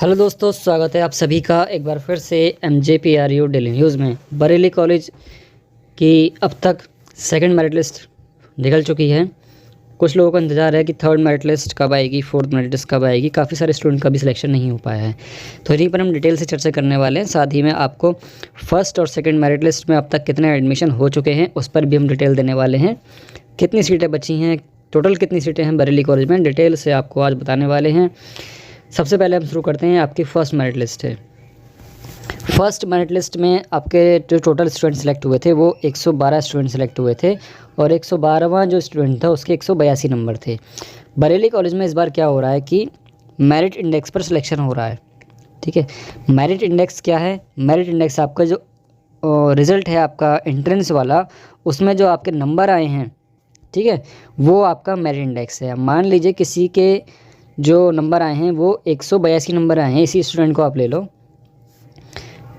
Hello दोस्तों, स्वागत है आप सभी का एक बार फिर से MJPRU डेली न्यूज़ में। बरेली कॉलेज की अब तक सेकंड मेरिट लिस्ट निकल चुकी है। कुछ लोगों का इंतज़ार है कि थर्ड मेरिट लिस्ट कब आएगी, फोर्थ मेरिट लिस्ट कब आएगी। काफ़ी सारे स्टूडेंट का भी सिलेक्शन नहीं हो पाया है, तो इन्हीं पर हम डिटेल से चर्चा करने वाले हैं। साथ ही में आपको फर्स्ट और सेकेंड मेरिट लिस्ट में अब तक कितने एडमिशन हो चुके हैं उस पर भी हम डिटेल देने वाले हैं। कितनी सीटें बची हैं, टोटल कितनी सीटें हैं बरेली कॉलेज में, डिटेल से आपको आज बताने वाले हैं। सबसे पहले हम शुरू करते हैं, आपकी फ़र्स्ट मेरिट लिस्ट है। फर्स्ट मेरिट लिस्ट में आपके जो टोटल स्टूडेंट सेलेक्ट हुए थे वो 112 स्टूडेंट सेलेक्ट हुए थे और 112वां जो स्टूडेंट था उसके 182 नंबर थे। बरेली कॉलेज में इस बार क्या हो रहा है कि मेरिट इंडेक्स पर सिलेक्शन हो रहा है। ठीक है, मेरिट इंडेक्स क्या है? मेरिट इंडेक्स आपका जो रिज़ल्ट है आपका एंट्रेंस वाला, उसमें जो आपके नंबर आए हैं, ठीक है, वो आपका मेरिट इंडेक्स है। मान लीजिए किसी के जो नंबर आए हैं वो 182 नंबर आए हैं, इसी स्टूडेंट को आप ले लो।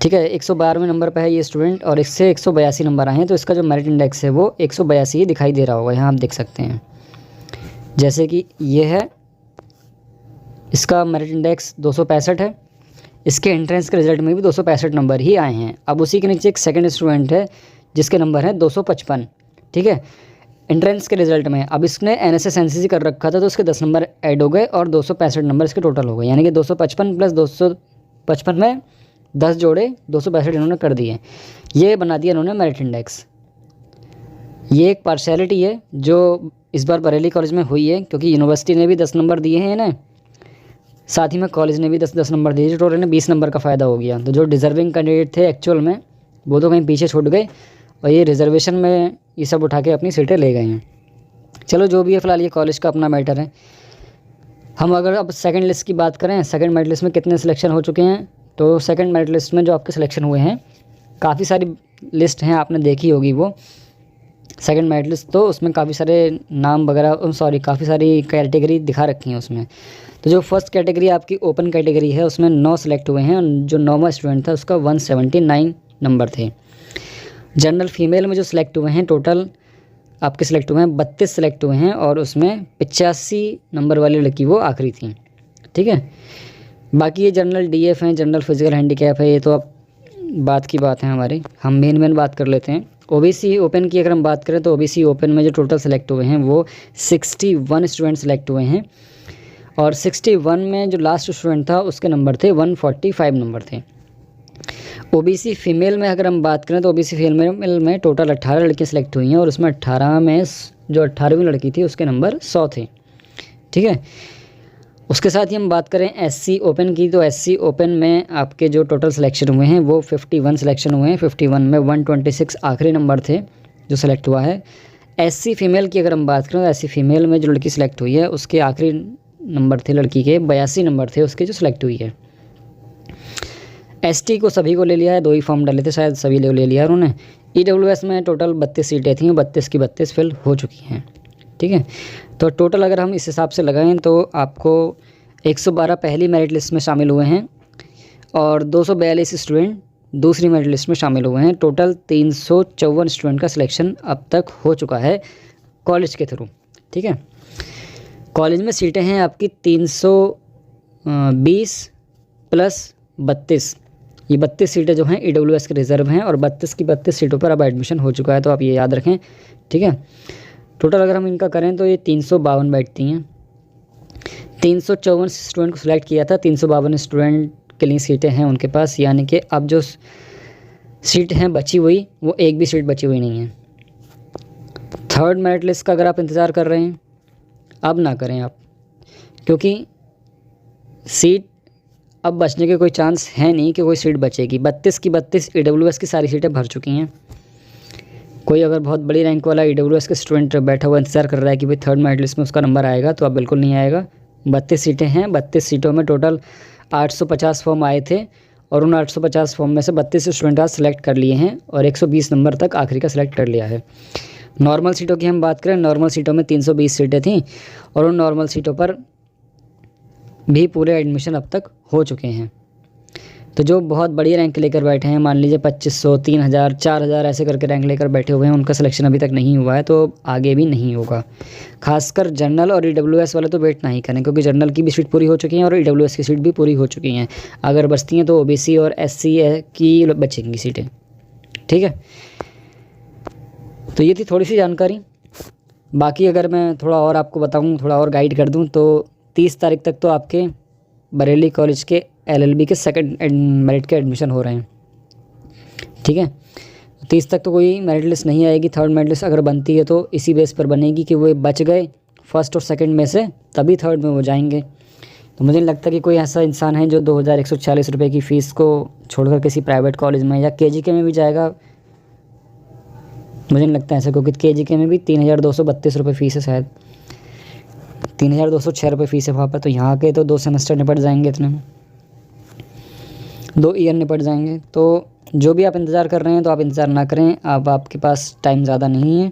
ठीक है, 112वें नंबर पर है ये स्टूडेंट और इससे 182 नंबर आए हैं, तो इसका जो मेरिट इंडेक्स है वो 182 ही दिखाई दे रहा होगा। यहाँ आप देख सकते हैं, जैसे कि ये है, इसका मेरिट इंडेक्स 265 है। इसके एंट्रेंस के रिजल्ट में भी 265 नंबर ही आए हैं। अब उसी के नीचे एक सेकेंड स्टूडेंट है जिसके नंबर है 255। ठीक है, एंट्रेंस के रिजल्ट में अब इसने NSS NCC कर रखा था तो उसके 10 नंबर ऐड हो गए और 265 नंबर इसके टोटल हो गए, यानी कि 255 प्लस 255 में 10 जोड़े 265 इन्होंने कर दिए। ये बना दिया इन्होंने मेरिट इंडेक्स। ये एक पार्शियलिटी है जो इस बार बरेली कॉलेज में हुई है, क्योंकि यूनिवर्सिटी ने भी 10 नंबर दिए हैं इन्हें, साथ ही में कॉलेज ने भी 10 नंबर दिए, जो टोटल ने 20 नंबर का फ़ायदा हो गया। तो जो डिज़र्विंग कैंडिडेट थे एक्चुअल में वो तो कहीं पीछे छूट गए और ये रिजर्वेशन में ये सब उठा के अपनी सीटें ले गए हैं। चलो जो भी है, फ़िलहाल ये कॉलेज का अपना मैटर है। हम अगर अब सेकंड लिस्ट की बात करें, सेकंड मेरिट लिस्ट में कितने सिलेक्शन हो चुके हैं, तो सेकंड मेरिट लिस्ट में जो आपके सिलेक्शन हुए हैं, काफ़ी सारी लिस्ट हैं, आपने देखी होगी वो सेकंड मेरिट लिस्ट, तो उसमें काफ़ी सारे नाम वगैरह काफ़ी सारी कैटेगरी दिखा रखी हैं उसमें। तो जो फर्स्ट कैटेगरी आपकी ओपन कैटेगरी है उसमें 9 सेलेक्ट हुए हैं और जो 9वां स्टूडेंट था उसका 179 नंबर थे। जनरल फीमेल में जो सिलेक्ट हुए हैं, टोटल आपके सिलेक्ट हुए हैं 32 सेलेक्ट हुए हैं और उसमें 85 नंबर वाली लड़की वो आखिरी थी। ठीक है, बाकी ये जनरल DF हैं, जनरल फिजिकल हैंडीकैप है, ये तो अब बात की बात है हमारी। हम मेन बात कर लेते हैं। OBC ओपन की अगर हम बात करें तो OBC ओपन में जो टोटल सेलेक्ट हुए हैं वो 61 स्टूडेंट सेलेक्ट हुए हैं और 61 में जो लास्ट स्टूडेंट था उसके नंबर थे 145 नंबर थे। OBC फीमेल में अगर हम बात करें तो OBC फीमेल में टोटल 18 लड़कियाँ सेलेक्ट हुई हैं और उसमें 18 में जो 18वीं लड़की थी उसके नंबर 100 थे। ठीक है, उसके साथ ही हम बात करें SC ओपन की, तो SC ओपन में आपके जो टोटल सिलेक्शन हुए हैं वो 51 सिलेक्शन हुए हैं। 51 में 126 आखिरी नंबर थे जो सेलेक्ट हुआ है। SC फीमेल की अगर हम बात करें तो SC फीमेल में जो लड़की सेलेक्ट हुई है उसके आखिरी नंबर थे लड़की के 82 नंबर थे उसके जो सिलेक्ट हुई है। ST को सभी को ले लिया है, 2 ही फॉर्म डाले थे, शायद सभी ले लिया है उन्होंने। EWS में टोटल 32 सीटें थी, 32 की 32 फिल हो चुकी हैं। ठीक है, तो टोटल अगर हम इस हिसाब से लगाएं तो आपको 112 पहली मेरिट लिस्ट में शामिल हुए हैं और 242 स्टूडेंट दूसरी मेरिट लिस्ट में शामिल हुए हैं। टोटल 354 स्टूडेंट का सिलेक्शन अब तक हो चुका है कॉलेज के थ्रू। ठीक है, कॉलेज में सीटें हैं आपकी 320 प्लस 32, ये 32 सीटें जो हैं EWS के रिज़र्व हैं और 32 की 32 सीटों पर अब एडमिशन हो चुका है, तो आप ये याद रखें। ठीक है, टोटल अगर हम इनका करें तो ये 352 बैठती हैं। 354 स्टूडेंट को सिलेक्ट किया था, 352 स्टूडेंट के लिए सीटें हैं उनके पास, यानी कि अब जो सीट हैं बची हुई वो एक भी सीट बची हुई नहीं है। थर्ड मेरिट लिस्ट का अगर आप इंतज़ार कर रहे हैं, अब ना करें आप, क्योंकि सीट अब बचने के कोई चांस है नहीं कि कोई सीट बचेगी। 32 की 32 EWS की सारी सीटें भर चुकी हैं। कोई अगर बहुत बड़ी रैंक वाला EWS का स्टूडेंट बैठा हुआ इंतज़ार कर रहा है कि भाई थर्ड मेरिट लिस्ट में उसका नंबर आएगा, तो अब बिल्कुल नहीं आएगा। 32 सीटें हैं, 32 सीटों में टोटल 850 फॉर्म आए थे और उन 850 फॉर्म में से 32 स्टूडेंट आज सेलेक्ट कर लिए हैं और 120 नंबर तक आखिरी का सिलेक्ट कर लिया है। नॉर्मल सीटों की हम बात करें, नॉर्मल सीटों में 320 सीटें थीं और उन नॉर्मल सीटों पर भी पूरे एडमिशन अब तक हो चुके हैं। तो जो बहुत बड़ी रैंक लेकर बैठे हैं, मान लीजिए 2500, 3000, 4000 ऐसे करके रैंक लेकर बैठे हुए हैं, उनका सिलेक्शन अभी तक नहीं हुआ है, तो आगे भी नहीं होगा। खासकर जनरल और ईडब्ल्यूएस वाले तो वेट नहीं करें, क्योंकि जनरल की भी सीट पूरी हो चुकी हैं और ईडब्ल्यूएस की सीट भी पूरी हो चुकी हैं। अगर बचती हैं तो ओबीसी और एससी की बचेंगी सीटें। ठीक है, तो ये थी थोड़ी सी जानकारी। बाकी अगर मैं थोड़ा और आपको बताऊँ, थोड़ा और गाइड कर दूँ, तो 30 तारीख तक तो आपके बरेली कॉलेज के एलएलबी के सेकंड मेरिट के एडमिशन हो रहे हैं। ठीक है, 30 तक तो कोई मेरिट लिस्ट नहीं आएगी। थर्ड मेरिट लिस्ट अगर बनती है तो इसी बेस पर बनेगी कि वो बच गए फर्स्ट और सेकंड में से, तभी थर्ड में वो जाएंगे। तो मुझे नहीं लगता कि कोई ऐसा इंसान है जो 2140 रुपये की फ़ीस को छोड़कर किसी प्राइवेट कॉलेज में या केजीके में भी जाएगा। मुझे नहीं लगता ऐसा, क्योंकि केजीके में भी 3232 रुपये फ़ीस है, शायद 3206 रुपये फ़ीस है वहाँ पर। तो यहाँ के तो 2 सेमेस्टर निपट जाएंगे, इतने में 2 ईयर निपट जाएंगे। तो जो भी आप इंतज़ार कर रहे हैं तो आप इंतज़ार ना करें, अब आपके पास टाइम ज़्यादा नहीं है।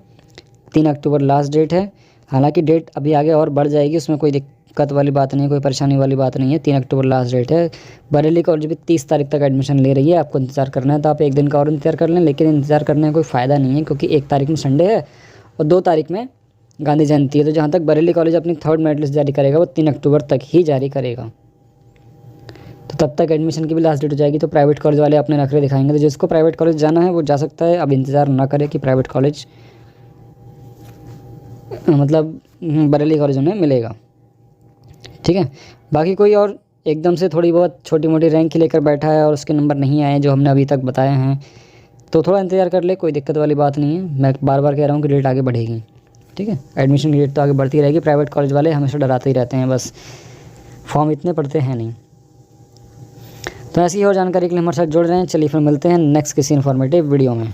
3 अक्टूबर लास्ट डेट है। हालांकि डेट अभी आगे और बढ़ जाएगी, उसमें कोई दिक्कत वाली बात नहीं है, कोई परेशानी वाली बात नहीं है। 3 अक्टूबर लास्ट डेट है। बरेली कॉलेज भी 30 तारीख तक एडमिशन ले रही है। आपको इंतज़ार करना है तो आप एक दिन का और इंतज़ार कर लें, लेकिन इंतज़ार करने का कोई फ़ायदा नहीं है, क्योंकि 1 तारीख में संडे है और 2 तारीख में गांधी जयंती है। तो जहाँ तक बरेली कॉलेज अपनी थर्ड मेरिट लिस्ट जारी करेगा वो 3 अक्टूबर तक ही जारी करेगा। तो तब तक एडमिशन की भी लास्ट डेट हो जाएगी। तो प्राइवेट कॉलेज वाले अपने नखरे दिखाएंगे। तो जिसको प्राइवेट कॉलेज जाना है वो जा सकता है। अब इंतज़ार ना करे कि प्राइवेट कॉलेज मतलब बरेली कॉलेज में मिलेगा। ठीक है, बाकी कोई और एकदम से थोड़ी बहुत छोटी मोटी रैंक ही लेकर बैठा है और उसके नंबर नहीं आए जो हमने अभी तक बताए हैं, तो थोड़ा इंतज़ार कर ले, कोई दिक्कत वाली बात नहीं है। मैं बार बार कह रहा हूँ कि डेट आगे बढ़ेगी। ठीक है, एडमिशन की डेट तो आगे बढ़ती रहेगी। प्राइवेट कॉलेज वाले हमेशा डराते ही रहते हैं, बस फॉर्म इतने पड़ते हैं नहीं। तो ऐसी और जानकारी के लिए हमारे साथ जुड़ रहे हैं। चलिए फिर मिलते हैं नेक्स्ट किसी इन्फॉर्मेटिव वीडियो में।